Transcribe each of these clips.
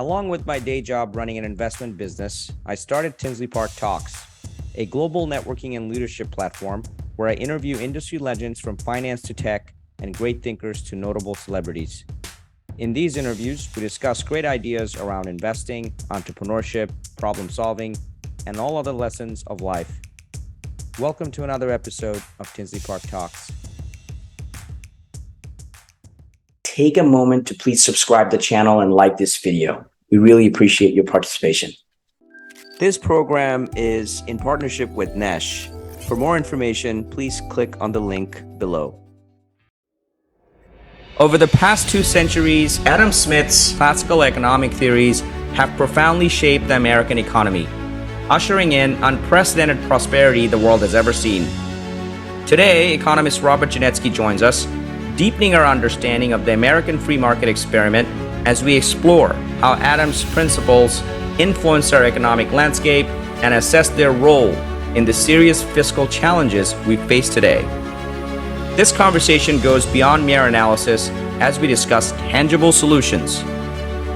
Along with my day job running an investment business, I started Tinsley Park Talks, a global networking and leadership platform where I interview industry legends from finance to tech and great thinkers to notable celebrities. In these interviews, we discuss great ideas around investing, entrepreneurship, problem solving, and all other lessons of life. Welcome to another episode of Tinsley Park Talks. Take a moment to please subscribe to the channel and like this video. We really appreciate your participation. This program is in partnership with Nesh. For more information, please click on the link below. Over the past 2 centuries, Adam Smith's classical economic theories have profoundly shaped the American economy, ushering in unprecedented prosperity the world has ever seen. Today, economist Robert Genetski joins us, deepening our understanding of the American free market experiment as we explore how Adam's principles influence our economic landscape and assess their role in the serious fiscal challenges we face today. This conversation goes beyond mere analysis as we discuss tangible solutions.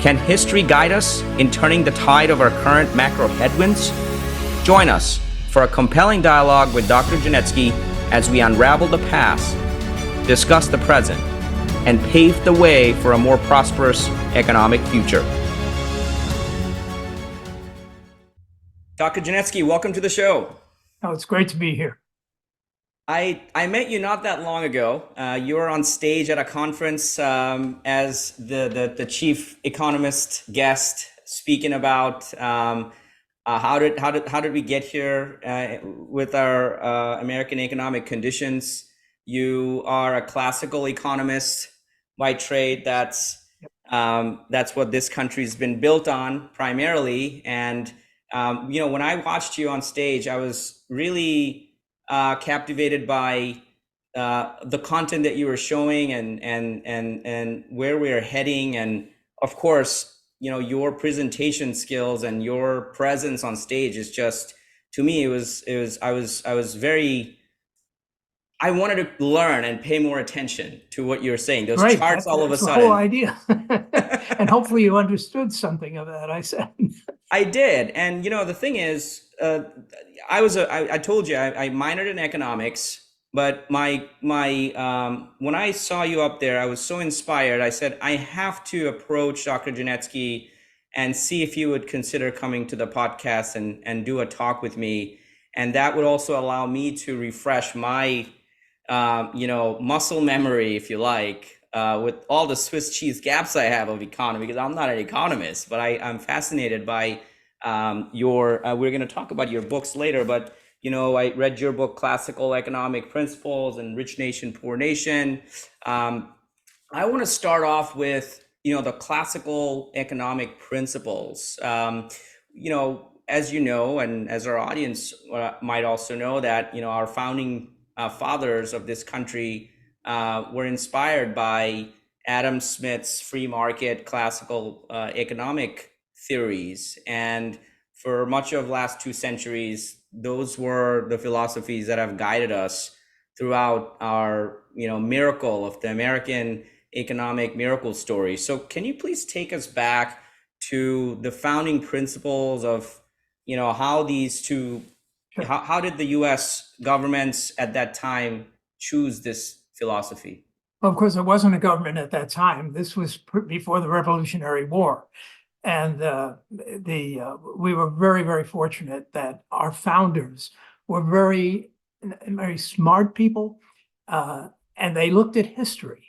Can history guide us in turning the tide of our current macro headwinds? Join us for a compelling dialogue with Dr. Genetski as we unravel the past, discuss the present, and pave the way for a more prosperous economic future. Dr. Genetski, welcome to the show. Oh, it's great to be here. I met you not that long ago. You were on stage at a conference as the chief economist guest, speaking about how did we get here with our American economic conditions. You are a classical economist by trade. That's what this country's been built on primarily. And when I watched you on stage, I was really captivated by the content that you were showing and where we are heading. And of course, your presentation skills and your presence on stage is just, to me, I wanted to learn and pay more attention to what you're saying. Those Right. charts all of a That's sudden. the whole idea. And hopefully you understood something of that, I said. I did. And, the thing is, I told you, I minored in economics, but when I saw you up there, I was so inspired. I said, I have to approach Dr. Genetski and see if you would consider coming to the podcast and do a talk with me. And that would also allow me to refresh my muscle memory, if you like, with all the Swiss cheese gaps I have of economy, because I'm not an economist, but I'm fascinated by we're going to talk about your books later, but, I read your book, Classical Economic Principles and Rich Nation, Poor Nation. I want to start off with, the classical economic principles. As you know, and as our audience might also know, that, our founding fathers of this country were inspired by Adam Smith's free market classical economic theories. And for much of the last 2 centuries, those were the philosophies that have guided us throughout our, miracle of the American economic miracle story. So can you please take us back to the founding principles of, how these two, how did the US governments at that time choose this philosophy? Well, of course, there wasn't a government at that time. This was before the Revolutionary War. And we were very, very fortunate that our founders were very, very smart people, and they looked at history.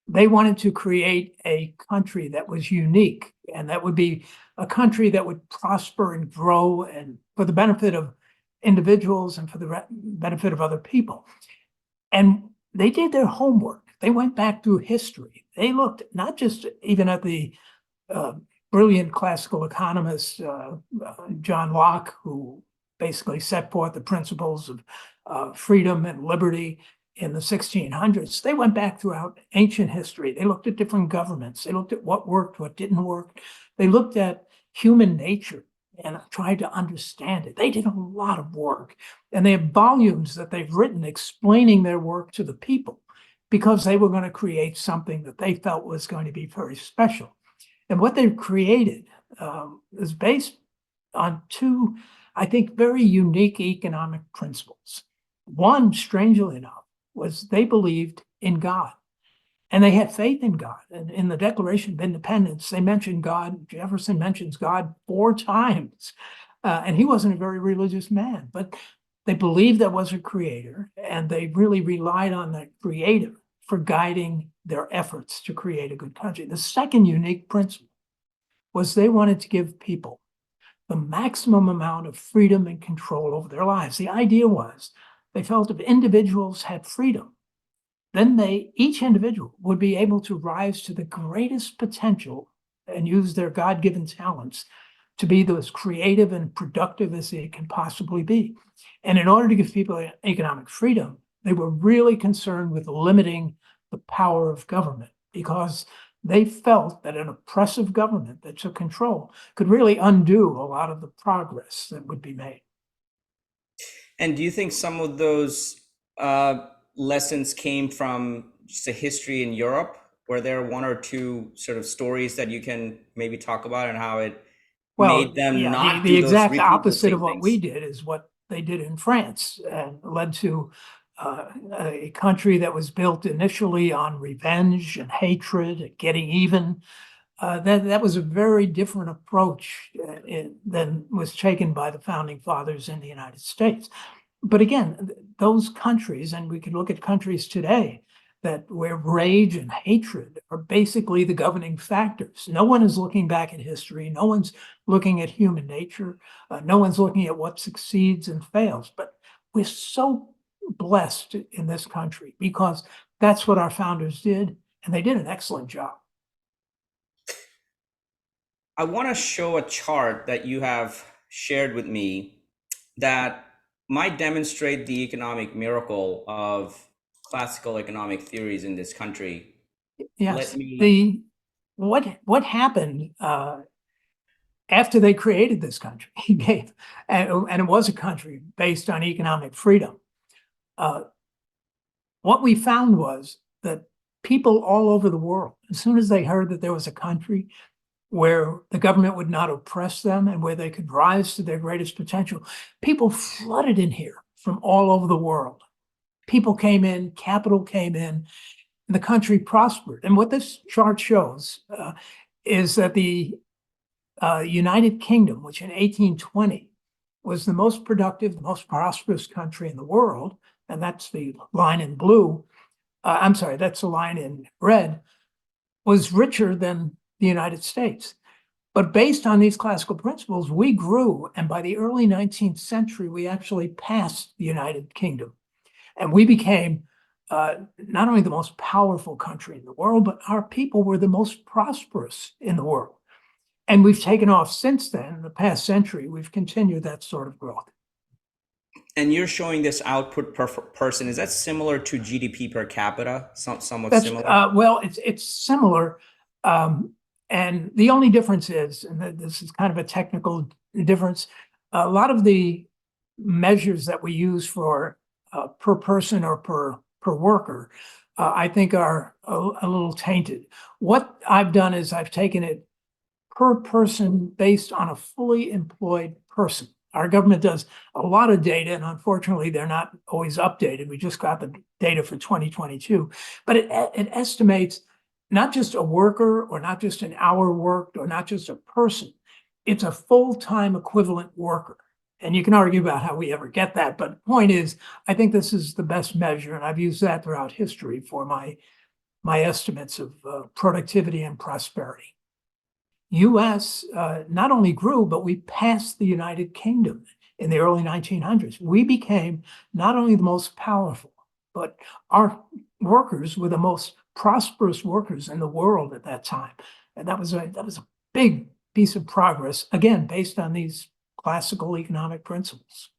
They wanted to create a country that was unique, and that would be a country that would prosper and grow, and for the benefit of individuals and for the benefit of other people. And they did their homework. They went back through history. They looked not just even at the brilliant classical economist John Locke, who basically set forth the principles of freedom and liberty in the 1600s. They went back throughout ancient history. They looked at different governments. They looked at what worked, what didn't work. They looked at human nature and tried to understand it. They did a lot of work, and they have volumes that they've written explaining their work to the people, because they were going to create something that they felt was going to be very special. And what they've created is based on two, I think, very unique economic principles. One, strangely enough, was they believed in God. And they had faith in God. And in the Declaration of Independence, they mentioned God. Jefferson mentions God 4 times. And he wasn't a very religious man, but they believed there was a creator, and they really relied on that creator for guiding their efforts to create a good country. The second unique principle was they wanted to give people the maximum amount of freedom and control over their lives. The idea was they felt if individuals had freedom, then each individual would be able to rise to the greatest potential and use their God-given talents to be as creative and productive as they can possibly be. And in order to give people economic freedom, they were really concerned with limiting the power of government, because they felt that an oppressive government that took control could really undo a lot of the progress that would be made. And do you think some of those lessons came from just a history in Europe? Were there 1 or 2 sort of stories that you can maybe talk about and how it made them yeah, not the do those, exact repeat those opposite same of what we things? did is what they did in France, and led to a country that was built initially on revenge and hatred and getting even. That was a very different approach than was taken by the founding fathers in the United States. But again, those countries, and we can look at countries today where rage and hatred are basically the governing factors. No one is looking back at history. No one's looking at human nature. No one's looking at what succeeds and fails. But we're so blessed in this country because that's what our founders did, and they did an excellent job. I want to show a chart that you have shared with me that might demonstrate the economic miracle of classical economic theories in this country. Yes, Let me, what happened after they created this country, and it was a country based on economic freedom. What we found was that people all over the world, as soon as they heard that there was a country where the government would not oppress them and where they could rise to their greatest potential, people flooded in here from all over the world. People came in, capital came in, and the country prospered. And what this chart shows is that the United Kingdom, which in 1820 was the most productive, the most prosperous country in the world, and that's the line in blue, I'm sorry, that's the line in red, was richer than the United States. But based on these classical principles, we grew, and by the early 19th century, we actually passed the United Kingdom. And we became not only the most powerful country in the world, but our people were the most prosperous in the world. And we've taken off since then. In the past century, we've continued that sort of growth. and you're showing this output per person. Is that similar to GDP per capita? Somewhat That's similar? well, it's similar. And the only difference is, and this is kind of a technical difference, a lot of the measures that we use for per person or per worker, I think are a little tainted. What I've done is I've taken it per person based on a fully employed person. Our government does a lot of data, and unfortunately, they're not always updated. We just got the data for 2022, but it estimates not just a worker or not just an hour worked or not just a person. It's a full-time equivalent worker. And you can argue about how we ever get that, but the point is, I think this is the best measure, and I've used that throughout history for my estimates of productivity and prosperity. US not only grew, but we passed the United Kingdom in the early 1900s. We became not only the most powerful, but our workers were the most prosperous workers in the world at that time. And that was a big piece of progress, again, based on these classical economic principles.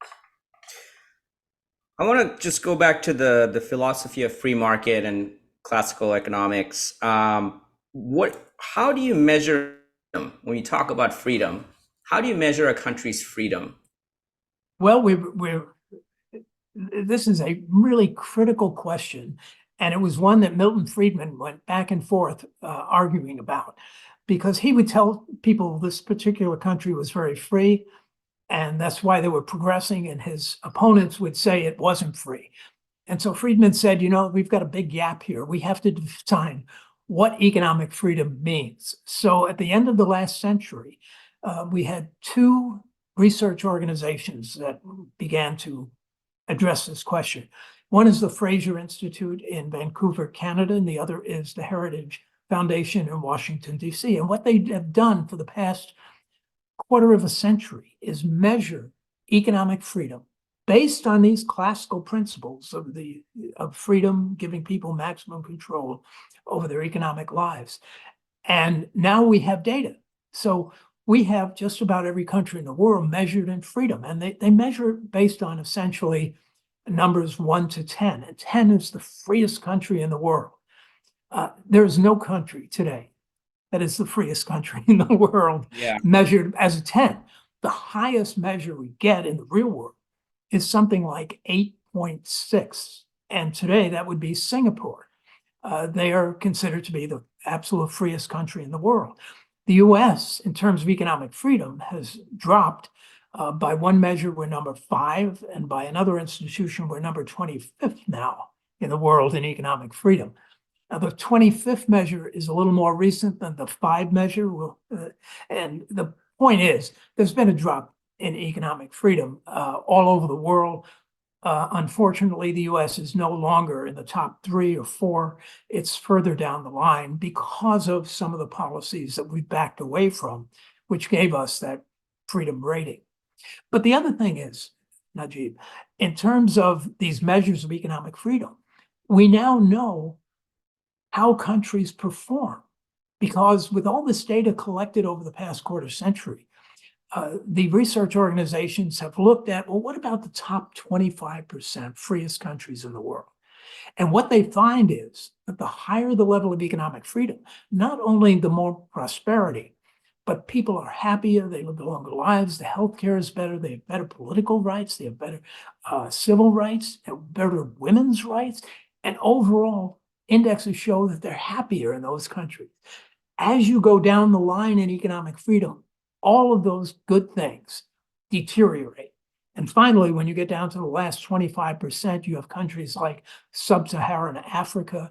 I want to just go back to the philosophy of free market and classical economics. How do you measure freedom? When you talk about freedom, how do you measure a country's freedom? Well, this is a really critical question, and it was one that Milton Friedman went back and forth arguing about, because he would tell people this particular country was very free, and that's why they were progressing, and his opponents would say it wasn't free. And so Friedman said, we've got a big gap here. We have to define what economic freedom means. So at the end of the last century, we had two research organizations that began to address this question. One is the Fraser Institute in Vancouver, Canada, and the other is the Heritage Foundation in Washington, D.C. And what they have done for the past quarter of a century is measure economic freedom based on these classical principles of freedom, giving people maximum control over their economic lives. And now we have data. So we have just about every country in the world measured in freedom, and they measure based on essentially numbers 1 to 10, and 10 is the freest country in the world. There is no country today that is the freest country in the world measured as a 10. The highest measure we get in the real world is something like 8.6. And today that would be Singapore. They are considered to be the absolute freest country in the world. The US, in terms of economic freedom, has dropped. By one measure, we're number 5, and by another institution, we're number 25th now in the world in economic freedom. Now, the 25th measure is a little more recent than the 5 measure. And the point is, there's been a drop in economic freedom all over the world. Unfortunately, the US is no longer in the top 3 or 4. It's further down the line because of some of the policies that we've backed away from, which gave us that freedom rating. But the other thing is, Najib, in terms of these measures of economic freedom, we now know how countries perform, because with all this data collected over the past quarter century, the research organizations have looked at, well, what about the top 25% freest countries in the world? And what they find is that the higher the level of economic freedom, not only the more prosperity, but people are happier, they live longer lives, the healthcare is better, they have better political rights, they have better civil rights, they have better women's rights, and overall, indexes show that they're happier in those countries. As you go down the line in economic freedom, all of those good things deteriorate. And finally, when you get down to the last 25%, you have countries like sub-Saharan Africa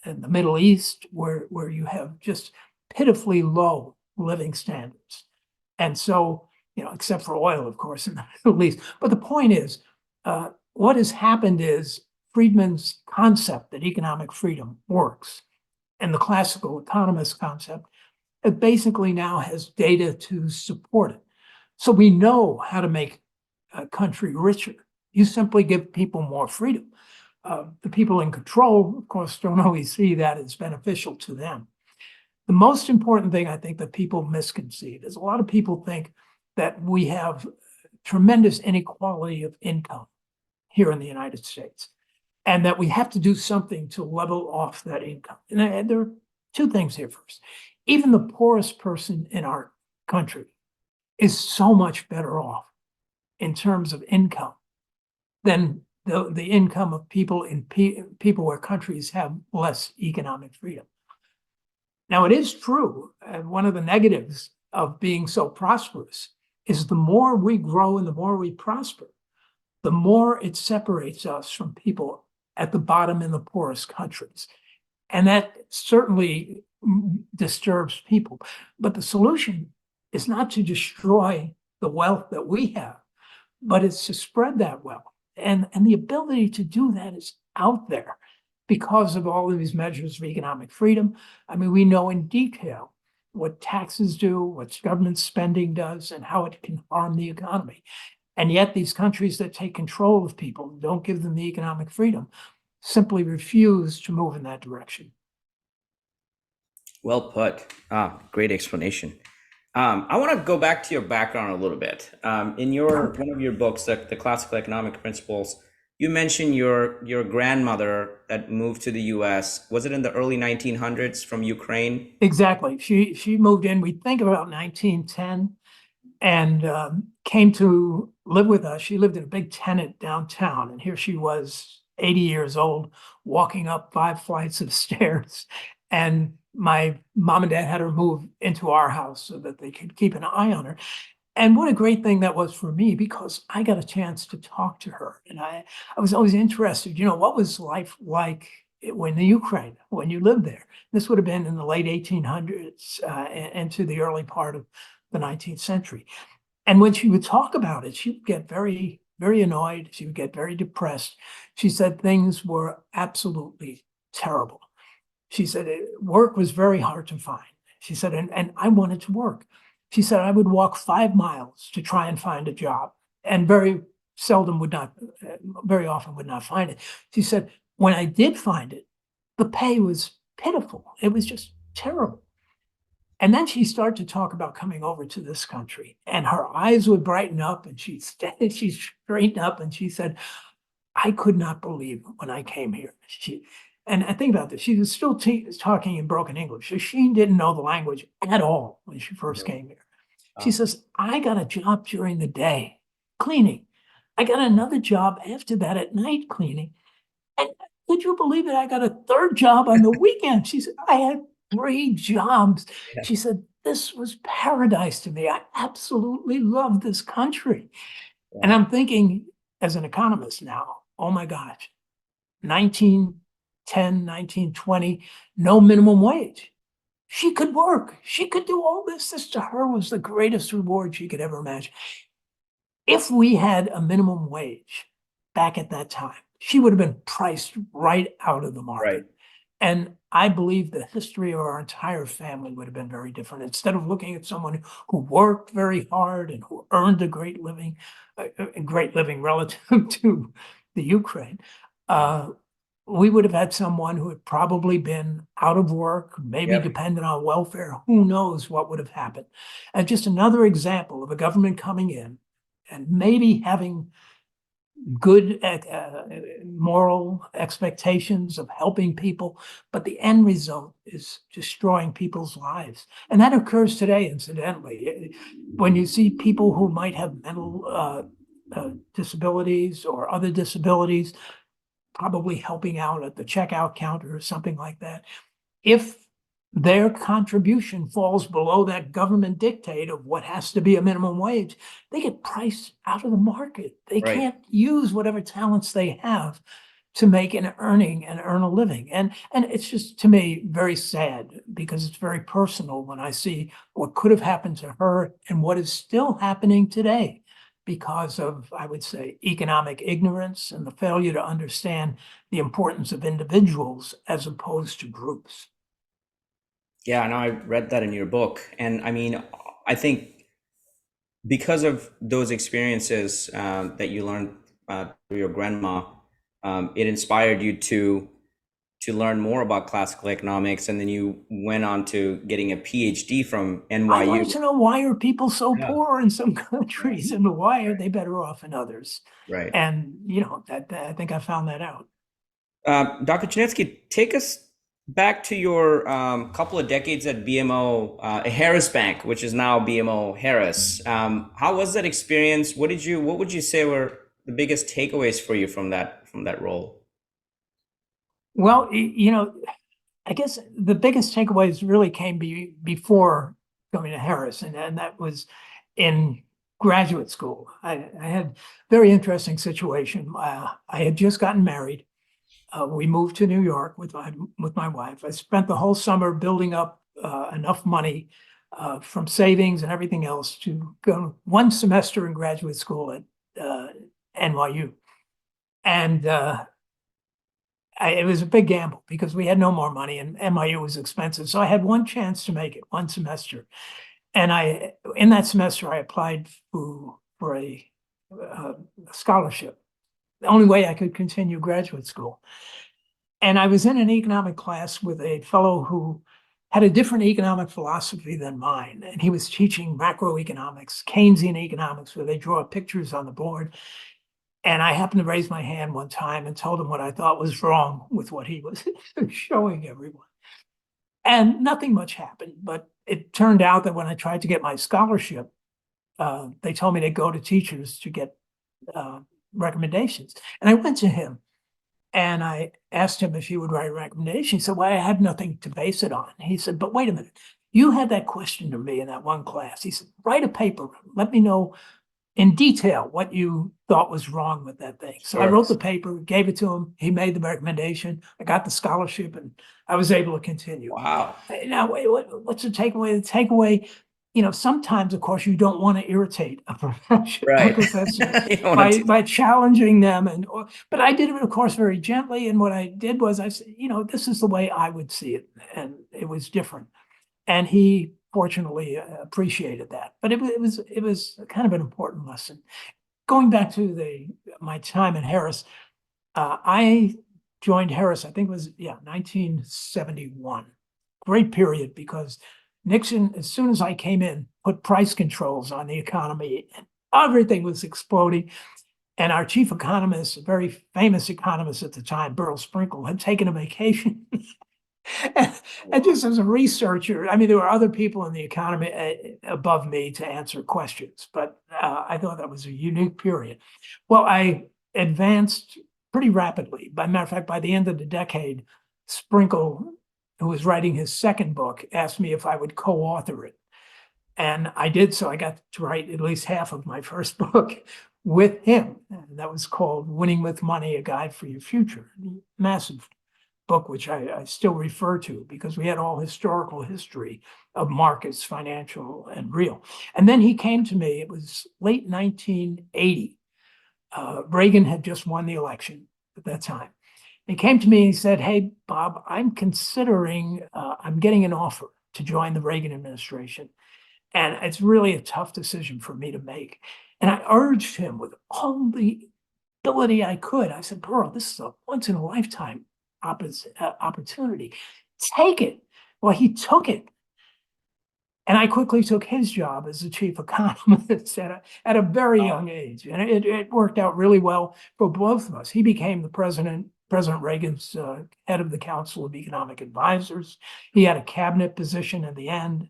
and the Middle East, where you have just pitifully low living standards. And so, except for oil, of course, in the Middle East. But the point is, what has happened is Friedman's concept that economic freedom works, and the classical economist concept, it basically now has data to support it. So we know how to make a country richer. You simply give people more freedom. The people in control, of course, don't always see that as beneficial to them. The most important thing I think that people misconceive is a lot of people think that we have tremendous inequality of income here in the United States, and that we have to do something to level off that income. And there are two things here first. Even the poorest person in our country is so much better off in terms of income than the income of people in people where countries have less economic freedom. Now, it is true, and one of the negatives of being so prosperous is the more we grow and the more we prosper, the more it separates us from people at the bottom in the poorest countries. And that certainly disturbs people. But the solution is not to destroy the wealth that we have, but it's to spread that wealth. And the ability to do that is out there because of all of these measures of economic freedom. I mean, we know in detail what taxes do, what government spending does, and how it can harm the economy. And yet these countries that take control of people, don't give them the economic freedom, simply refuse to move in that direction. Well put. Great explanation. I want to go back to your background a little bit. In one of your books, the Classical Economic Principles, you mentioned your grandmother that moved to the U.S. Was it in the early 1900s from Ukraine? Exactly. She moved in, we think about 1910, and came to live with us. She lived in a big tenant downtown, and here she was, 80 years old, walking up 5 flights of stairs. And my mom and dad had her move into our house so that they could keep an eye on her. And what a great thing that was for me, because I got a chance to talk to her. And I was always interested, what was life like when the Ukraine, when you lived there? This would have been in the late 1800s and to the early part of the 19th century. And when she would talk about it, she would get very, very annoyed. She would get very depressed. She said things were absolutely terrible. She said work was very hard to find. She said, and I wanted to work. She said, I would walk 5 miles to try and find a job, and very often would not find it. She said, when I did find it, the pay was pitiful. It was just terrible. And then she started to talk about coming over to this country, and her eyes would brighten up, and she straightened up, and she said, I could not believe when I came here. And I think about this, she was still talking in broken English. So she didn't know the language at all when she first came here. She says, I got a job during the day cleaning. I got another job after that at night cleaning. And could you believe it? I got a third job on the weekend. She said, I had 3 jobs. Yeah. She said, this was paradise to me. I absolutely love this country. Yeah. And I'm thinking, as an economist now, oh my gosh, 1910, 1920, no minimum wage. She could work. She could do all this. This to her was the greatest reward she could ever imagine. If we had a minimum wage back at that time, she would have been priced right out of the market. Right. And I believe the history of our entire family would have been very different. Instead of looking at someone who worked very hard and who earned a great living relative to the Ukraine, we would have had someone who had probably been out of work, maybe Yep. dependent on welfare. Who knows what would have happened? And just another example of a government coming in and maybe having good moral expectations of helping people, but the end result is destroying people's lives. And that occurs today, incidentally. When you see people who might have mental disabilities or other disabilities, probably helping out at the checkout counter or something like that, if their contribution falls below that government dictate of what has to be a minimum wage, they get priced out of the market. They Right. can't use whatever talents they have to make an earning and earn a living. And it's just, to me, very sad, because it's very personal when I see what could have happened to her and what is still happening today because of, I would say, economic ignorance and the failure to understand the importance of individuals as opposed to groups. Yeah, no, I read that in your book. And I mean, I think because of those experiences that you learned through your grandma, it inspired you to learn more about classical economics, and then you went on to getting a PhD from I wanted NYU. to know, why are people so Yeah. poor in some countries, and why are they better off in others? Right. And that I think I found that out. Dr. Genetski, take us back to your couple of decades at BMO, Harris Bank, which is now BMO Harris. How was that experience? What would you say were the biggest takeaways for you from that role? Well, I guess the biggest takeaways really came before going to Harris, and that was in graduate school. I had a very interesting situation. I had just gotten married. We moved to New York with my wife. I spent the whole summer building up enough money from savings and everything else to go 1 semester in graduate school at NYU. And it was a big gamble because we had no more money and NYU was expensive. So I had one chance to make it, 1 semester. And in that semester, I applied for a scholarship, the only way I could continue graduate school. And I was in an economic class with a fellow who had a different economic philosophy than mine. And he was teaching macroeconomics, Keynesian economics, where they draw pictures on the board. And I happened to raise my hand one time and told him what I thought was wrong with what he was showing everyone. And nothing much happened, but it turned out that when I tried to get my scholarship, they told me to go to teachers to get recommendations. And I went to him and I asked him if he would write a recommendation. He said, well, I have nothing to base it on. He said, but wait a minute. You had that question to me in that one class. He said, write a paper. Let me know in detail what you thought was wrong with that thing. So I Sure. wrote the paper, gave it to him. He made the recommendation. I got the scholarship and I was able to continue. Wow. Now, what's the takeaway? The takeaway, sometimes, of course, you don't want to irritate a Right. professor You don't want to. by challenging them. But I did it, of course, very gently. And what I did was I said, this is the way I would see it. And it was different. And he fortunately appreciated that. But it was kind of an important lesson. Going back to my time at Harris, I joined Harris, I think it was, 1971. Great period because Nixon, as soon as I came in, put price controls on the economy and everything was exploding. And our chief economist, a very famous economist at the time, Burl Sprinkle, had taken a vacation. And just as a researcher, I mean, there were other people in the economy above me to answer questions, but I thought that was a unique period. Well, I advanced pretty rapidly. By matter of fact, by the end of the decade, Sprinkle, who was writing his second book, asked me if I would co-author it. And I did, so I got to write at least half of my first book with him. And that was called Winning with Money, A Guide for Your Future. Massive book, which I still refer to because we had all historical history of markets, financial and real. And then he came to me, it was late 1980. Reagan had just won the election at that time. He came to me and he said, hey, Bob, I'm considering, I'm getting an offer to join the Reagan administration. And it's really a tough decision for me to make. And I urged him with all the ability I could. I said, Burl, this is a once in a lifetime opportunity. Take it. Well, he took it. And I quickly took his job as the chief economist at a very young age. And it worked out really well for both of us. He became the President Reagan's head of the Council of Economic Advisors. He had a cabinet position in the end.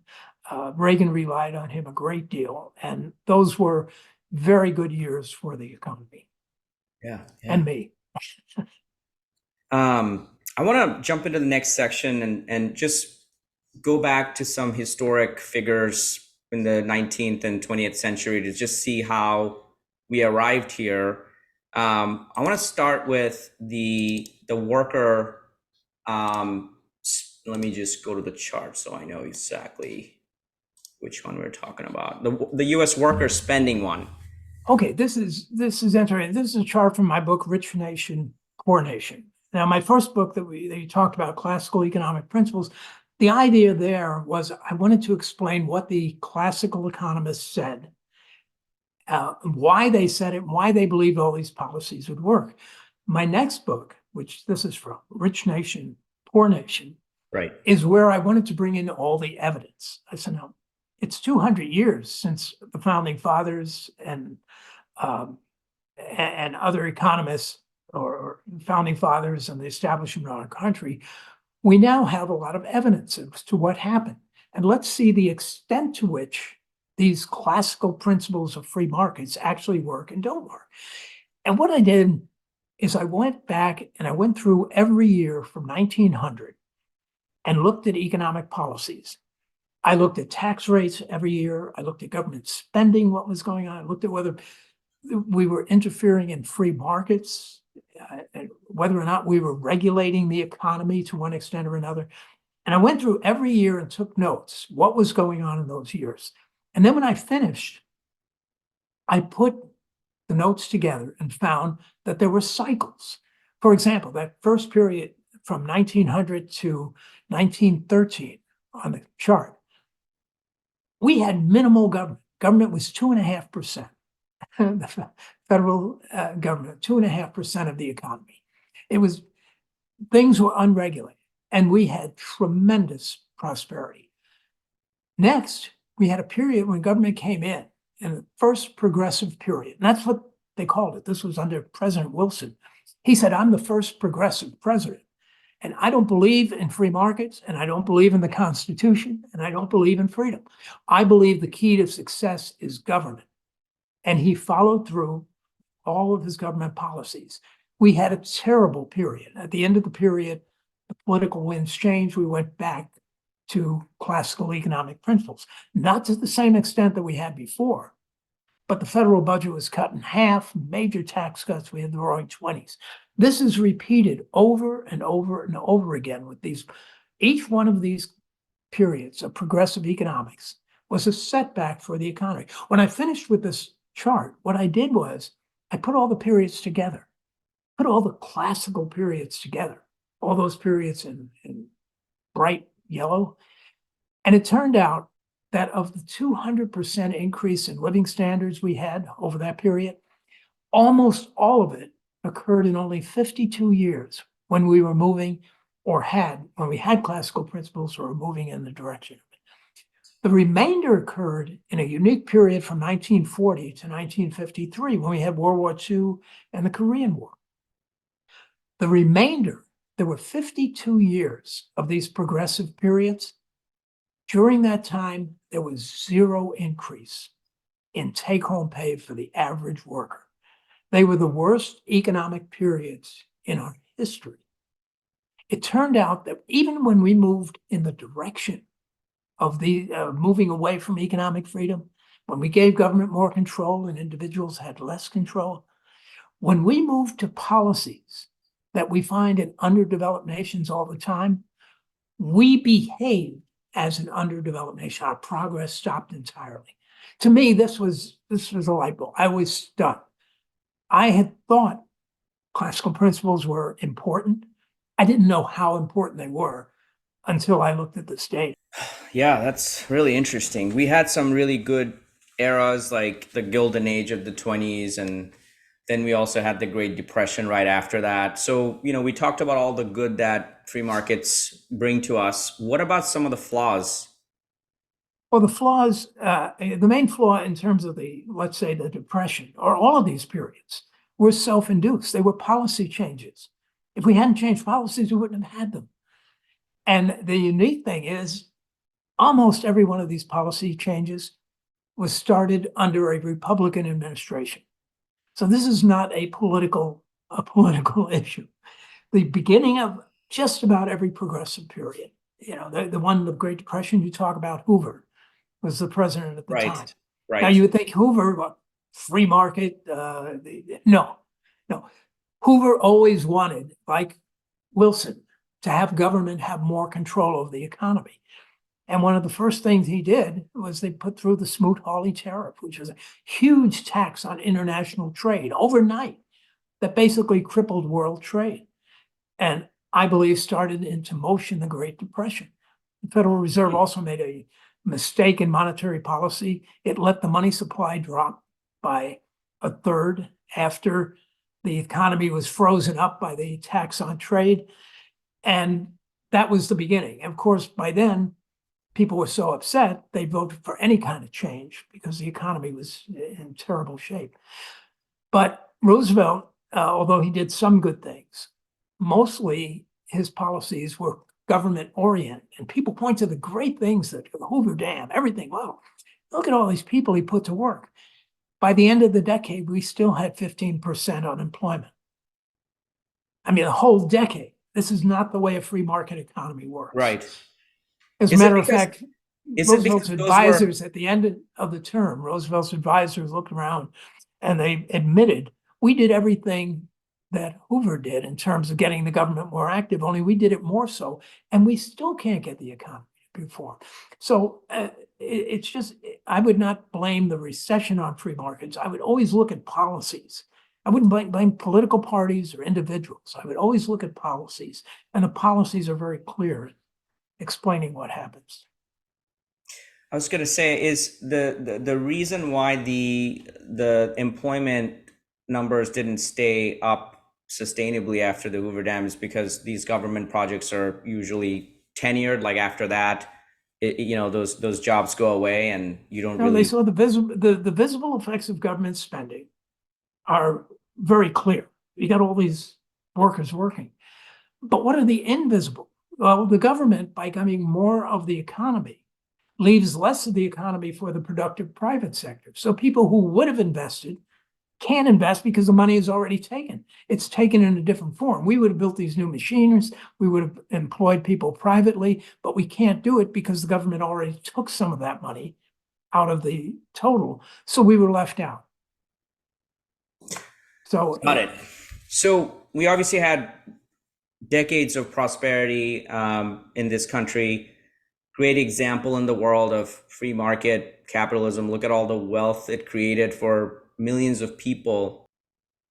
Reagan relied on him a great deal. And those were very good years for the economy. Yeah. And me. I want to jump into the next section and just go back to some historic figures in the 19th and 20th century to just see how we arrived here. I want to start with the worker. Let me just go to the chart so I know exactly which one we're talking about. The U.S. worker spending one. Okay, this is interesting. This is a chart from my book, Rich Nation, Poor Nation. Now, my first book that you talked about, Classical Economic Principles, the idea there was I wanted to explain what the classical economists said, why they said it, why they believed all these policies would work. My next book, which this is from, Rich Nation, Poor Nation, right, is where I wanted to bring in all the evidence. I said, no, it's 200 years since the founding fathers and other economists or founding fathers and the establishment of our country. We now have a lot of evidence as to what happened. And let's see the extent to which these classical principles of free markets actually work and don't work. And what I did is I went back and I went through every year from 1900 and looked at economic policies. I looked at tax rates every year. I looked at government spending, what was going on. I looked at whether we were interfering in free markets, and whether or not we were regulating the economy to one extent or another. And I went through every year and took notes, what was going on in those years. And then when I finished, I put the notes together and found that there were cycles. For example, that first period from 1900 to 1913 on the chart, we had minimal government. Government was 2.5%. The federal government, 2.5% of the economy. It was, things were unregulated and we had tremendous prosperity. Next, we had a period when government came in the first progressive period. And that's what they called it. This was under President Wilson. He said, I'm the first progressive president. And I don't believe in free markets, and I don't believe in the Constitution, and I don't believe in freedom. I believe the key to success is government. And he followed through all of his government policies. we had a terrible period. At the end of the period, the political winds changed. We went back to classical economic principles, not to the same extent that we had before, but the federal budget was cut in half, major tax cuts. We had the roaring 20s. This is repeated over and over and over again with these. Each one of these periods of progressive economics was a setback for the economy. When I finished with this chart, what I did was I put all the periods together, put all the classical periods together, all those periods in bright yellow. And it turned out that of the 200% increase in living standards we had over that period, almost all of it occurred in only 52 years when we were moving when we had classical principles or were moving in the direction of it. The remainder occurred in a unique period from 1940 to 1953 when we had World War II and the Korean War. The remainder, there were 52 years of these progressive periods. During that time, there was zero increase in take-home pay for the average worker. They were the worst economic periods in our history. It turned out that even when we moved in the direction of the moving away from economic freedom, when we gave government more control and individuals had less control, when we moved to policies that we find in underdeveloped nations all the time, we behaved as an underdeveloped nation. Our progress stopped entirely. To me, this was a light bulb. I was stunned. I had thought classical principles were important. I didn't know how important they were until I looked at the state. Yeah, that's really interesting. We had some really good eras like the golden age of the 20s, and then we also had the Great Depression right after that. So, we talked about all the good that free markets bring to us. What about some of the flaws? Well, the flaws, the main flaw in terms of let's say the Depression or all of these periods were self-induced. They were policy changes. If we hadn't changed policies, we wouldn't have had them. And the unique thing is almost every one of these policy changes was started under a Republican administration. So this is not a political issue. The beginning of just about every progressive period, the one, the Great Depression, you talk about, Hoover was the president at the time. Right. Now you would think Hoover, free market, no. Hoover always wanted, like Wilson, to have government have more control over the economy. And one of the first things he did was they put through the Smoot-Hawley tariff, which was a huge tax on international trade overnight that basically crippled world trade. And I believe started into motion the Great Depression. The Federal Reserve also made a mistake in monetary policy. It let the money supply drop by a third after the economy was frozen up by the tax on trade. And that was the beginning. Of course, by then, people were so upset, they voted for any kind of change because the economy was in terrible shape. But Roosevelt, although he did some good things, mostly his policies were government oriented. And people point to the great things that Hoover Dam, everything. Wow, look at all these people he put to work. By the end of the decade, we still had 15% unemployment. I mean, a whole decade. This is not the way a free market economy works. Right. As a matter of fact, Is it Roosevelt's because advisors at the end of the term, Roosevelt's advisors looked around and they admitted, we did everything that Hoover did in terms of getting the government more active, only we did it more so, and we still can't get the economy to perform. So it's just, I would not blame the recession on free markets. I would always look at policies. I wouldn't blame political parties or individuals. I would always look at policies, and the policies are very clear explaining what happens. I was going to say, is the reason why the employment numbers didn't stay up sustainably after the Hoover Dam is because these government projects are usually tenured. Like after that, those jobs go away, and you don't really. They saw the visible effects of government spending are very clear. You got all these workers working, but what are the invisible? Well, the government, by becoming more of the economy, leaves less of the economy for the productive private sector. So people who would have invested can't invest because the money is already taken. It's taken in a different form. We would have built these new machines. We would have employed people privately, but we can't do it because the government already took some of that money out of the total. So we were left out. So Got it. So we obviously had decades of prosperity in this country, great example in the world of free market capitalism. Look at all the wealth it created for millions of people.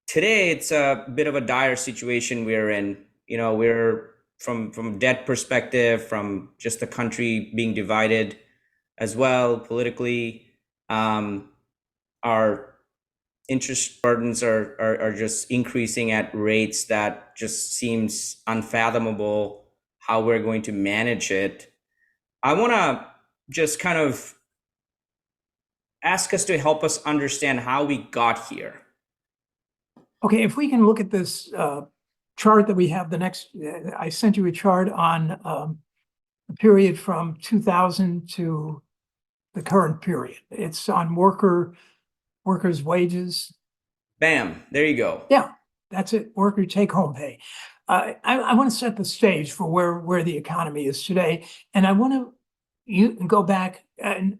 Today, it's a bit of a dire situation we're in. You know, we're from debt perspective, from just the country being divided as well politically. Our interest burdens are just increasing at rates that just seems unfathomable how we're going to manage it. I want to just kind of ask us to help us understand how we got here. okay, if we can look at this chart that we have, the next, I sent you a chart on the period from 2000 to the current period. It's on workers' wages. Bam, there you go. Yeah, that's it, worker take-home pay. I want to set the stage for where the economy is today, and I want to go back, and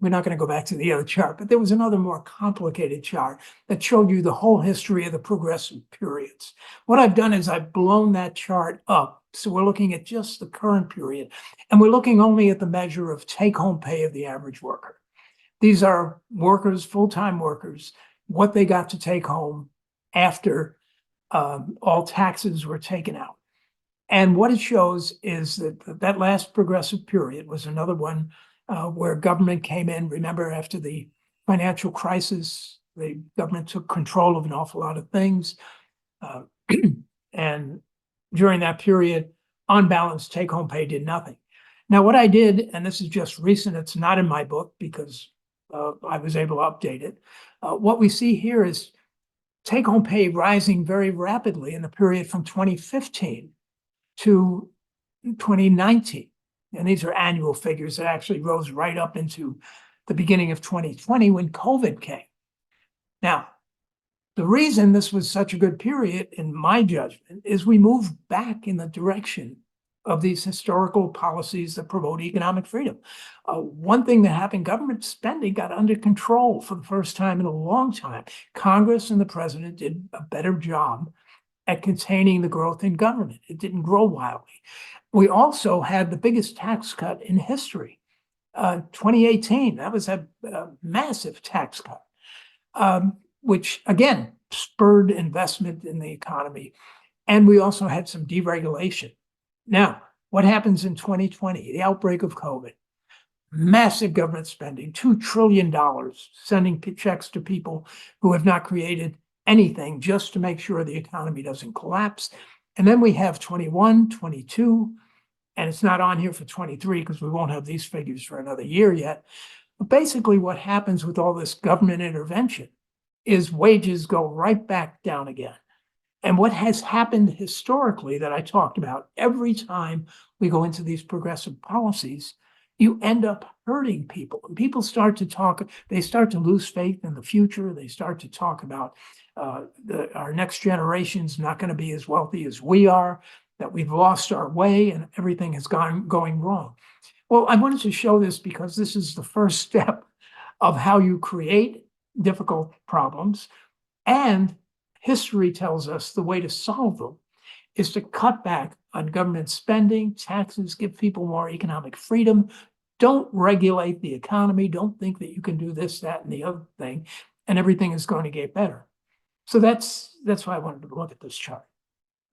we're not going to go back to the other chart, but there was another more complicated chart that showed you the whole history of the progressive periods. What I've done is I've blown that chart up, so we're looking at just the current period, and we're looking only at the measure of take-home pay of the average worker. These are workers, full-time workers, what they got to take home after all taxes were taken out. And what it shows is that that last progressive period was another one where government came in. Remember, after the financial crisis, the government took control of an awful lot of things. And during that period, on balance, take-home pay did nothing. Now, what I did, and this is just recent, it's not in my book because I was able to update it. What we see here is take-home pay rising very rapidly in the period from 2015 to 2019. And these are annual figures that actually rose right up into the beginning of 2020 when COVID came. Now, the reason this was such a good period, in my judgment, is we moved back in the direction of these historical policies that promote economic freedom. One thing that happened, government spending got under control for the first time in a long time. Congress and the president did a better job at containing the growth in government. It didn't grow wildly. We also had the biggest tax cut in history. 2018, that was a massive tax cut, which again spurred investment in the economy. And we also had some deregulation. Now, what happens in 2020? The outbreak of COVID. Massive government spending, $2 trillion, sending checks to people who have not created anything just to make sure the economy doesn't collapse. And then we have 21, 22, and it's not on here for 23 because we won't have these figures for another year yet. But basically what happens with all this government intervention is wages go right back down again. And what has happened historically that I talked about, every time we go into these progressive policies, you end up hurting people. And people start to talk, they start to lose faith in the future. They start to talk about our next generation's not going to be as wealthy as we are, that we've lost our way and everything has going wrong. Well, I wanted to show this because this is the first step of how you create difficult problems, and history tells us the way to solve them is to cut back on government spending, taxes, give people more economic freedom. Don't regulate the economy. Don't think that you can do this, that, and the other thing, and everything is going to get better. So that's why I wanted to look at this chart.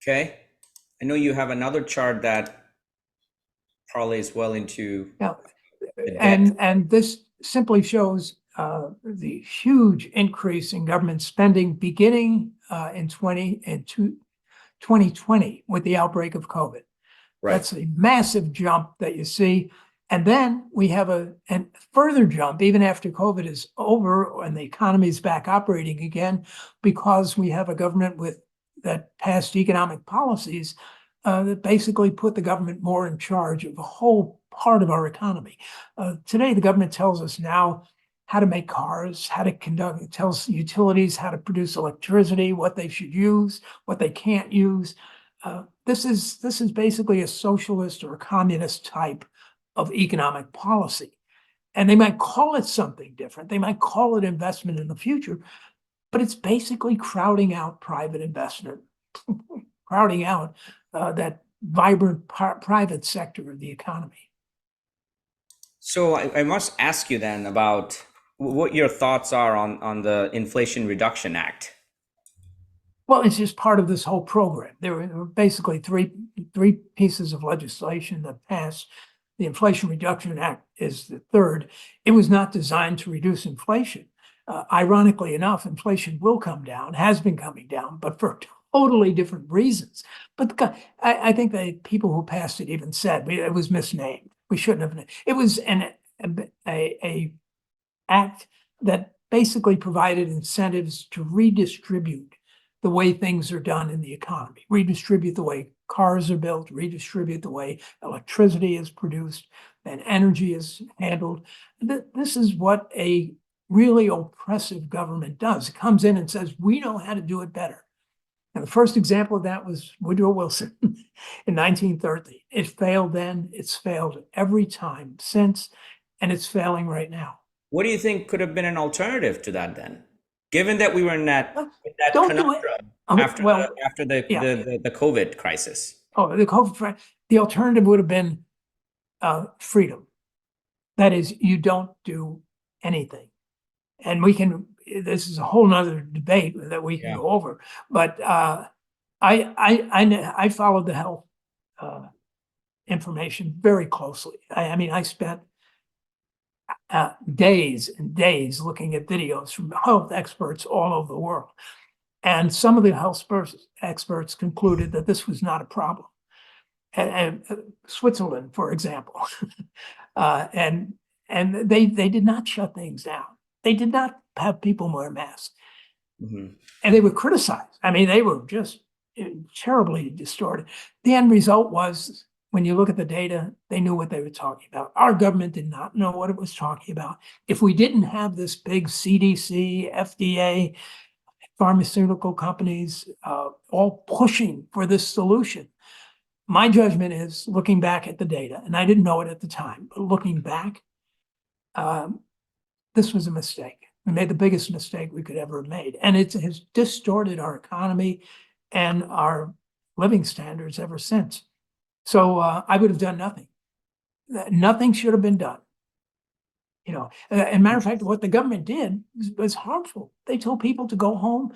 Okay. I know you have another chart that parlays well into Now, the debt. and this simply shows the huge increase in government spending beginning in 2020 with the outbreak of COVID. Right. That's a massive jump that you see. And then we have a further jump even after COVID is over and the economy is back operating again, because we have a government that passed economic policies that basically put the government more in charge of a whole part of our economy. Today, the government tells us now how to make cars, how to conduct, it tells utilities how to produce electricity, what they should use, what they can't use. This is basically a socialist or a communist type of economic policy. And they might call it something different. They might call it investment in the future, but it's basically crowding out private investment, crowding out that vibrant private sector of the economy. So I must ask you then about what your thoughts are on the Inflation Reduction Act. Well, it's just part of this whole program. There were basically three pieces of legislation that passed. The Inflation Reduction Act is the third. It was not designed to reduce inflation. Ironically enough, inflation will come down, has been coming down, but for totally different reasons. But I think the people who passed it even said it was misnamed. We shouldn't have. It was a act that basically provided incentives to redistribute the way things are done in the economy, redistribute the way cars are built, redistribute the way electricity is produced and energy is handled. This is what a really oppressive government does. It comes in and says, we know how to do it better. And the first example of that was Woodrow Wilson in 1930. It failed then, it's failed every time since, and it's failing right now. What do you think could have been an alternative to that then? Given that we were in that Don't do it. conundrum after the COVID crisis. The COVID, the alternative would have been freedom. That is, you don't do anything. And this is a whole nother debate that we can go over. But I followed the health information very closely. I mean, I spent days and days looking at videos from health experts all over the world. And some of the health experts concluded that this was not a problem. And Switzerland, for example, and they did not shut things down. They did not have people wear masks. Mm-hmm. And they were criticized. I mean, they were just terribly distorted. The end result was, when you look at the data, they knew what they were talking about. Our government did not know what it was talking about. If we didn't have this big CDC, FDA, pharmaceutical companies all pushing for this solution, my judgment is, looking back at the data, and I didn't know it at the time, but looking back, this was a mistake. We made the biggest mistake we could ever have made. And it has distorted our economy and our living standards ever since. So I would have done nothing. Nothing should have been done. You know, as a matter of fact, what the government did was harmful. They told people to go home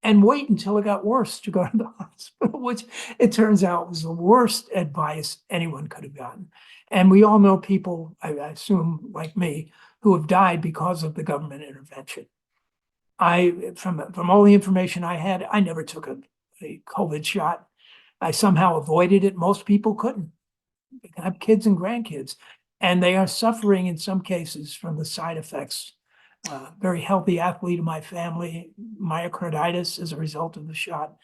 and wait until it got worse to go to the hospital, which it turns out was the worst advice anyone could have gotten. And we all know people, I assume like me, who have died because of the government intervention. From all the information I had, I never took a COVID shot. I somehow avoided it. Most people couldn't. I have kids and grandkids, and they are suffering in some cases from the side effects. Very healthy athlete in my family, myocarditis as a result of the shot.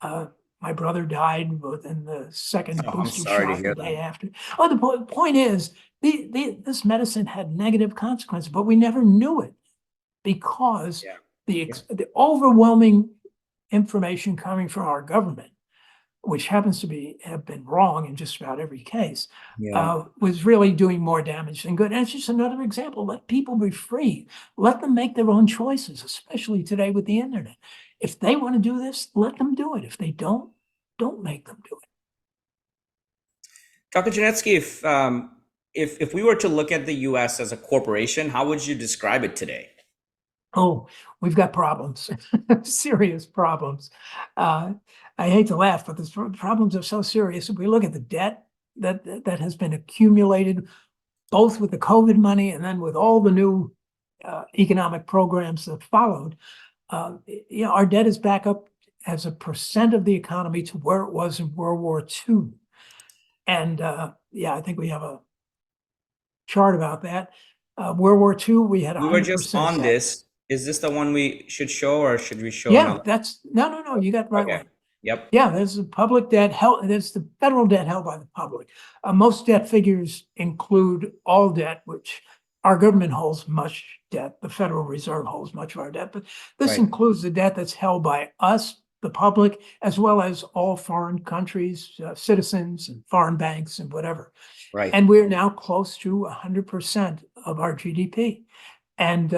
My brother died within the second booster shot the day after. Oh, the point is, this medicine had negative consequences, but we never knew it because the overwhelming information coming from our government, which happens to have been wrong in just about every case, was really doing more damage than good. And it's just another example. Let people be free. Let them make their own choices, especially today with the internet. If they want to do this, let them do it. If they don't make them do it. Dr. Genetski, if we were to look at the U.S. as a corporation, how would you describe it today? Oh, we've got problems, serious problems. I hate to laugh, but the problems are so serious. If we look at the debt that has been accumulated, both with the COVID money and then with all the new economic programs that followed, our debt is back up as a percent of the economy to where it was in World War II. And I think we have a chart about that. World War II, we had 100%. We were just on this. Is this the one we should show, or should we show? Yeah, that's no. You got it right. Okay. Yep. Yeah, there's the public debt held. There's the federal debt held by the public. Most debt figures include all debt, which our government holds much debt. The Federal Reserve holds much of our debt, but this Right. includes the debt that's held by us, the public, as well as all foreign countries, citizens and foreign banks and whatever. Right. And we're now close to 100% of our GDP. And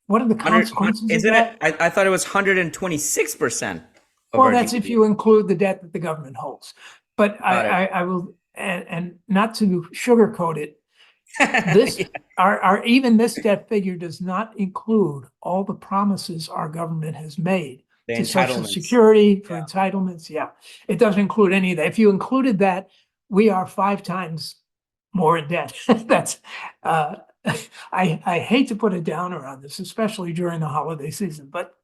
what are the consequences of Isn't that? it? I thought it was 126% of Well, our that's GDP. if you include the debt that the government holds. But Got it. I will, and not to sugarcoat it, this, Yeah. even this debt figure does not include all the promises our government has made The to Social entitlements. Security for Yeah. entitlements. Yeah, it doesn't include any of that. If you included that, we are 5 times more in debt. That's, I hate to put a downer on this, especially during the holiday season, but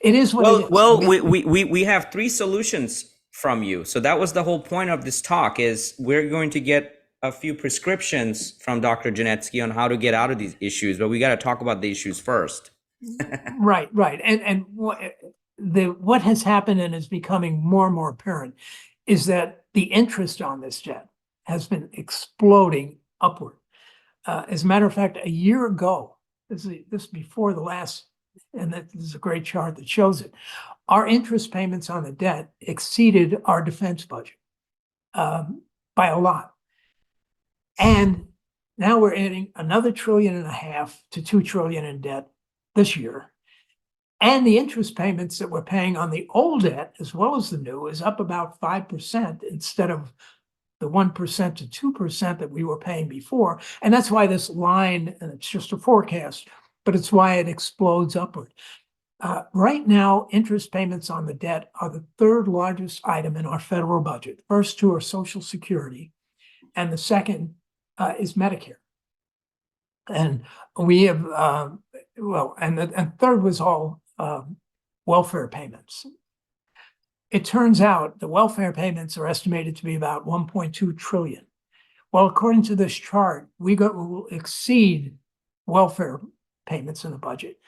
it is what it is. Well, we have 3 solutions from you. So that was the whole point of this talk, is we're going to get a few prescriptions from Dr. Genetski on how to get out of these issues, but we got to talk about the issues first. Right, right. And what has happened and is becoming more and more apparent is that the interest on this debt has been exploding upward. As a matter of fact, a year ago, this is before the last, and this is a great chart that shows it, our interest payments on the debt exceeded our defense budget by a lot. And now we're adding another $1.5 trillion to $2 trillion in debt this year. And the interest payments that we're paying on the old debt, as well as the new, is up about 5% instead of the 1% to 2% that we were paying before. And that's why this line, and it's just a forecast, but it's why it explodes upward. Right now, interest payments on the debt are the 3rd largest item in our federal budget. The first 2 are Social Security, and the second is Medicare. And we have, and third was all welfare payments. It turns out the welfare payments are estimated to be about 1.2 trillion. Well, according to this chart, we will exceed welfare payments in the budget.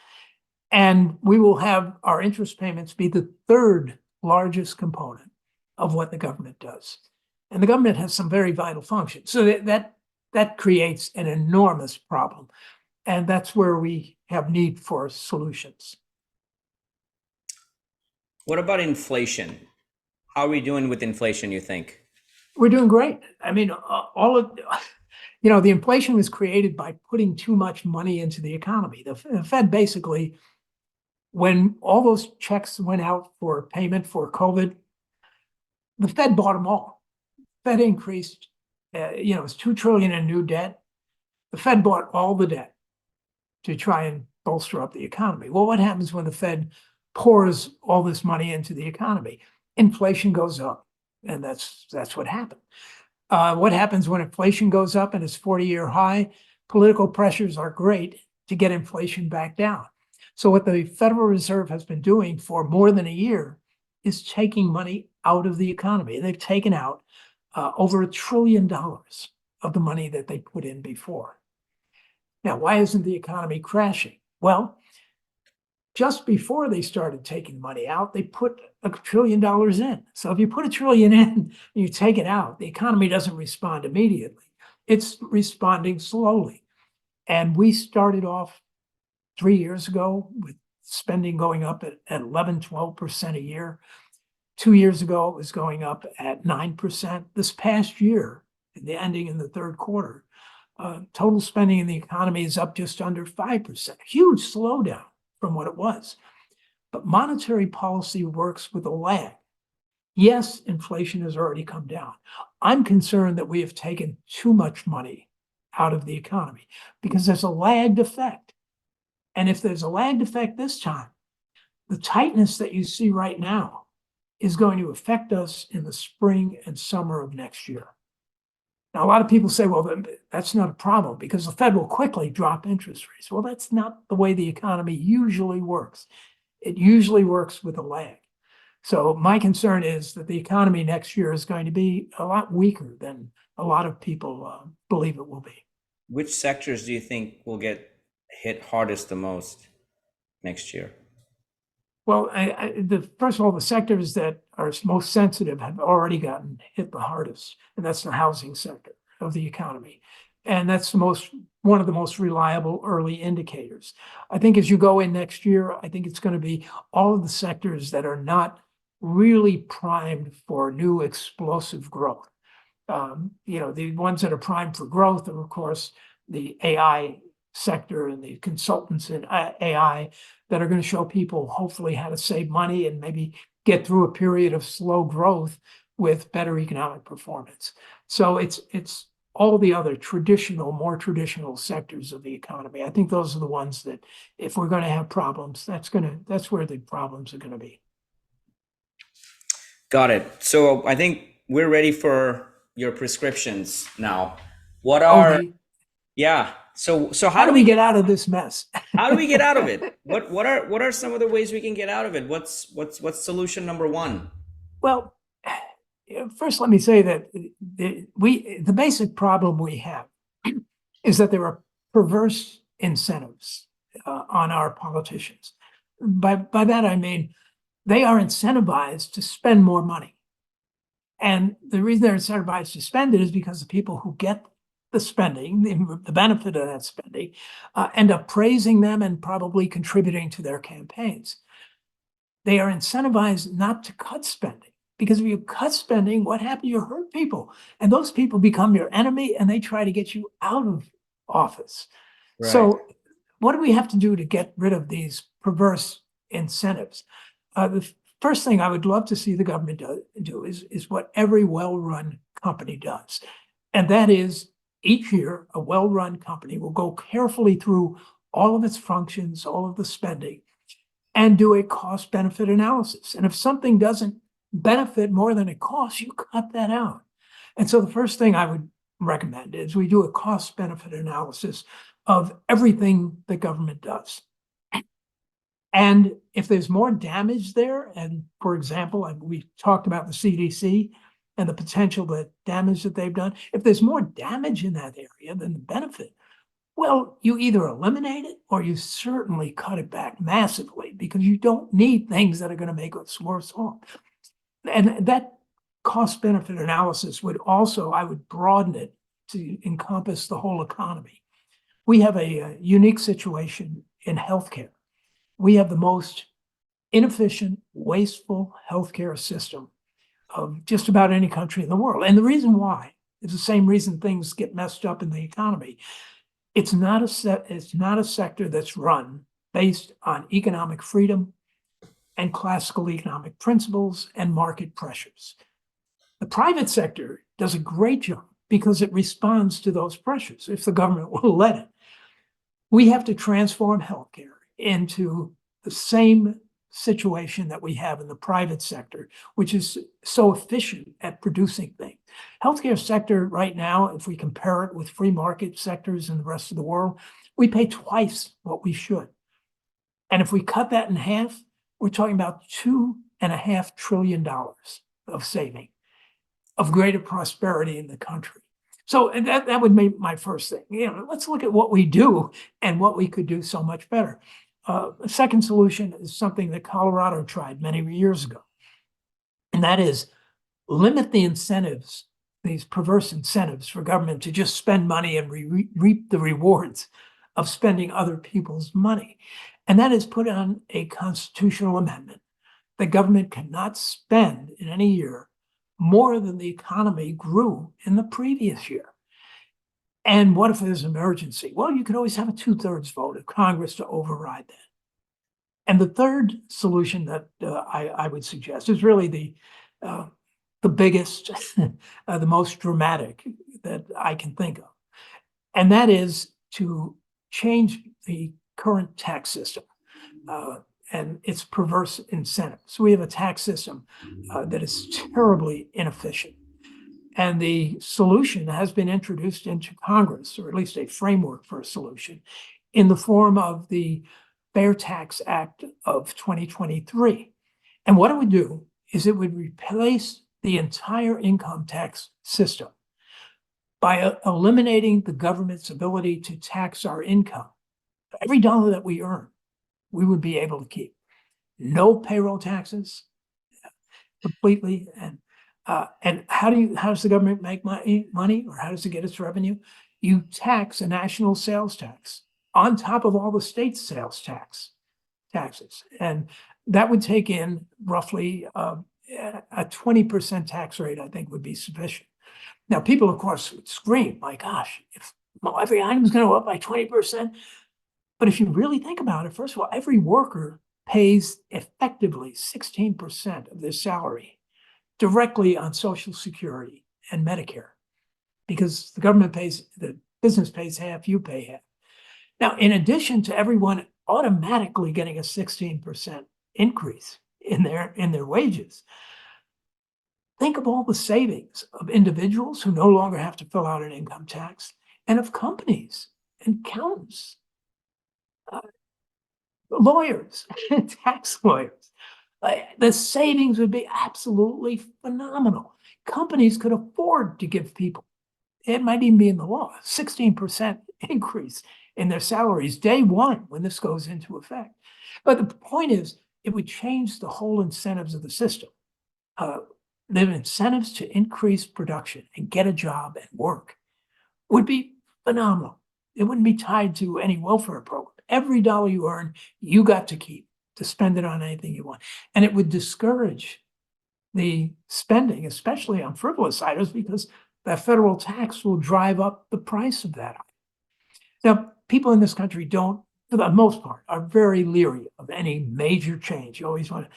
And we will have our interest payments be the 3rd largest component of what the government does. And the government has some very vital functions. So that creates an enormous problem. And that's where we have need for solutions. What about inflation? How are we doing with inflation, you think? We're doing great. I mean, the inflation was created by putting too much money into the economy. The Fed basically, when all those checks went out for payment for COVID, the Fed bought them all. Fed increased, it's $2 trillion in new debt. The Fed bought all the debt to try and bolster up the economy. Well, what happens when the Fed pours all this money into the economy? Inflation goes up, and that's what happened. What happens when inflation goes up and it's 40-year high? Political pressures are great to get inflation back down. So what the Federal Reserve has been doing for more than a year is taking money out of the economy. And they've taken out over $1 trillion of the money that they put in before. Now, why isn't the economy crashing? Well, just before they started taking money out, they put $1 trillion in. So if you put $1 trillion in and you take it out, the economy doesn't respond immediately. It's responding slowly. And we started off 3 years ago with spending going up at 11, 12% a year. 2 years ago, it was going up at 9%. This past year, the ending in the 3rd quarter, total spending in the economy is up just under 5%. Huge slowdown from what it was. But monetary policy works with a lag. Yes, inflation has already come down. I'm concerned that we have taken too much money out of the economy because there's a lagged effect. And if there's a lagged effect this time, the tightness that you see right now is going to affect us in the spring and summer of next year. Now, a lot of people say, well, that's not a problem because the Fed will quickly drop interest rates. Well, that's not the way the economy usually works. It usually works with a lag. So my concern is that the economy next year is going to be a lot weaker than a lot of people believe it will be. Which sectors do you think will get hit hardest the most next year? Well, first of all, the sectors that are most sensitive have already gotten hit the hardest, and that's the housing sector of the economy. And that's one of the most reliable early indicators. I think as you go in next year, I think it's going to be all of the sectors that are not really primed for new explosive growth. The ones that are primed for growth are, of course, the AI sector and the consultants in AI that are going to show people hopefully how to save money and maybe get through a period of slow growth with better economic performance. So it's all the other more traditional sectors of the economy. I think those are the ones that if we're going to have problems, that's where the problems are going to be. Got it. So I think we're ready for your prescriptions now. What are, yeah. So how do we get out of this mess? How do we get out of it? What are some of the ways we can get out of it? What's solution number one? Well, first, let me say that the basic problem we have is that there are perverse incentives on our politicians. By that I mean they are incentivized to spend more money, and the reason they're incentivized to spend it is because the people who get the spending, the benefit of that spending, end up praising them and probably contributing to their campaigns. They are incentivized not to cut spending. Because if you cut spending, what happens? You hurt people. And those people become your enemy and they try to get you out of office. Right. So what do we have to do to get rid of these perverse incentives? The first thing I would love to see the government do is what every well-run company does. And that is each year, a well-run company will go carefully through all of its functions, all of the spending, and do a cost-benefit analysis. And if something doesn't benefit more than it costs, you cut that out. And so the first thing I would recommend is we do a cost-benefit analysis of everything the government does. And if there's more damage there, and for example, we talked about the CDC and the potential damage that they've done, if there's more damage in that area than the benefit, well, you either eliminate it or you certainly cut it back massively because you don't need things that are going to make us worse off. And that cost benefit analysis would also, I would broaden it to encompass the whole economy. We have a unique situation in healthcare. We have the most inefficient, wasteful healthcare system of just about any country in the world. And the reason why is the same reason things get messed up in the economy. It's not a sector that's run based on economic freedom and classical economic principles and market pressures. The private sector does a great job because it responds to those pressures if the government will let it. We have to transform healthcare into the same situation that we have in the private sector, which is so efficient at producing things. Healthcare sector right now, if we compare it with free market sectors in the rest of the world, we pay twice what we should. And if we cut that in half, we're talking about $2.5 trillion of saving, of greater prosperity in the country. So that would be my first thing. Let's look at what we do and what we could do so much better. A second solution is something that Colorado tried many years ago, and that is limit the incentives, these perverse incentives for government to just spend money and reap the rewards of spending other people's money. And that is put on a constitutional amendment. The government cannot spend in any year more than the economy grew in the previous year. And what if there's an emergency? Well, you could always have a 2/3 vote of Congress to override that. And the third solution that I would suggest is really the biggest, the most dramatic that I can think of. And that is to change the current tax system and its perverse incentives. We have a tax system that is terribly inefficient. And the solution has been introduced into Congress, or at least a framework for a solution, in the form of the Fair Tax Act of 2023. And what it would do is it would replace the entire income tax system by eliminating the government's ability to tax our income. Every dollar that we earn, we would be able to keep. No payroll taxes, completely. And how does the government make money, or how does it get its revenue? you tax a national sales tax on top of all the state sales taxes. And that would take in roughly a 20% tax rate, I think would be sufficient. Now, people, of course, would scream, my gosh, if every item's going to go up by 20%. But if you really think about it, first of all, every worker pays effectively 16% of their salary directly on Social Security and Medicare, because the government pays, the business pays half, you pay half. Now, in addition to everyone automatically getting a 16% increase in their wages, think of all the savings of individuals who no longer have to fill out an income tax, and of companies, accountants, lawyers, tax lawyers. The savings would be absolutely phenomenal. Companies could afford to give people, it might even be in the law, 16% increase in their salaries day one when this goes into effect. But the point is, it would change the whole incentives of the system. The incentives to increase production and get a job and work would be phenomenal. It wouldn't be tied to any welfare program. Every dollar you earn, you got to keep to spend it on anything you want. And it would discourage the spending, especially on frivolous items, because that federal tax will drive up the price of that item. Now, people in this country don't, for the most part, are very leery of any major change. You always want to,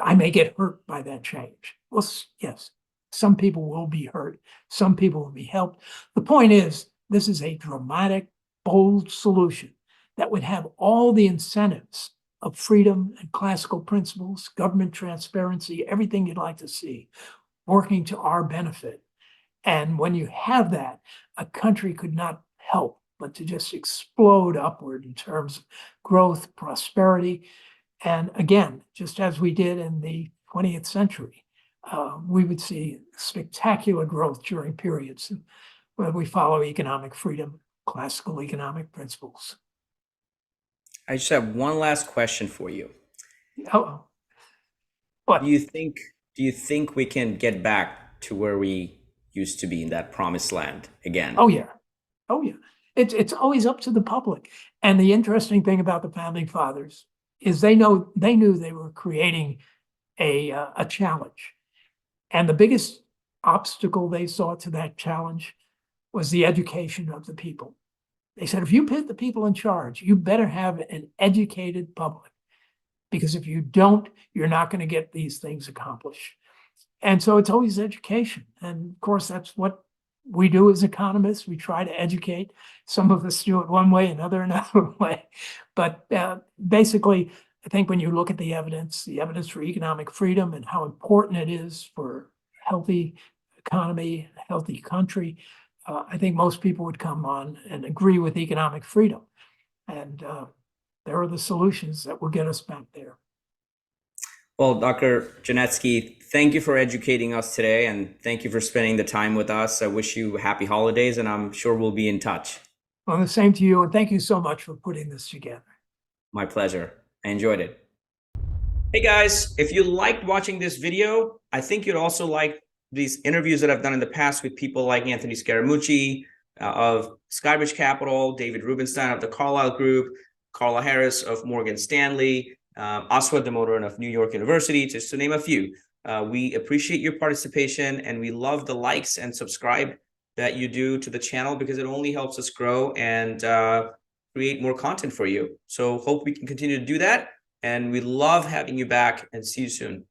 I may get hurt by that change. Well, yes, some people will be hurt. Some people will be helped. The point is, this is a dramatic, bold solution that would have all the incentives of freedom and classical principles, government transparency, everything you'd like to see, working to our benefit. And when you have that, a country could not help but to just explode upward in terms of growth, prosperity. And again, just as we did in the 20th century, we would see spectacular growth during periods where we follow economic freedom, classical economic principles. I just have one last question for you. Oh, what? Do you think we can get back to where we used to be in that promised land again? Oh, yeah. Oh, yeah. It's always up to the public. And the interesting thing about the founding fathers is they knew they were creating a challenge. And the biggest obstacle they saw to that challenge was the education of the people. They said, if you put the people in charge, you better have an educated public, because if you don't, you're not going to get these things accomplished. And so it's always education. And of course, that's what we do as economists. We try to educate. Some of us do it one way, another way. But basically, I think when you look at the evidence for economic freedom and how important it is for a healthy economy, a healthy country, I think most people would come on and agree with economic freedom. And there are the solutions that will get us back there. Well, Dr. Genetski, thank you for educating us today, and thank you for spending the time with us. I wish you happy holidays, and I'm sure we'll be in touch. Well, the same to you, and thank you so much for putting this together. My pleasure. I enjoyed it. Hey guys, if you liked watching this video, I think you'd also like these interviews that I've done in the past with people like Anthony Scaramucci of Skybridge Capital, David Rubenstein of the Carlyle Group, Carla Harris of Morgan Stanley, Aswad Damodaran of New York University, just to name a few. We appreciate your participation, and we love the likes and subscribe that you do to the channel, because it only helps us grow and create more content for you. So hope we can continue to do that. And we love having you back, and see you soon.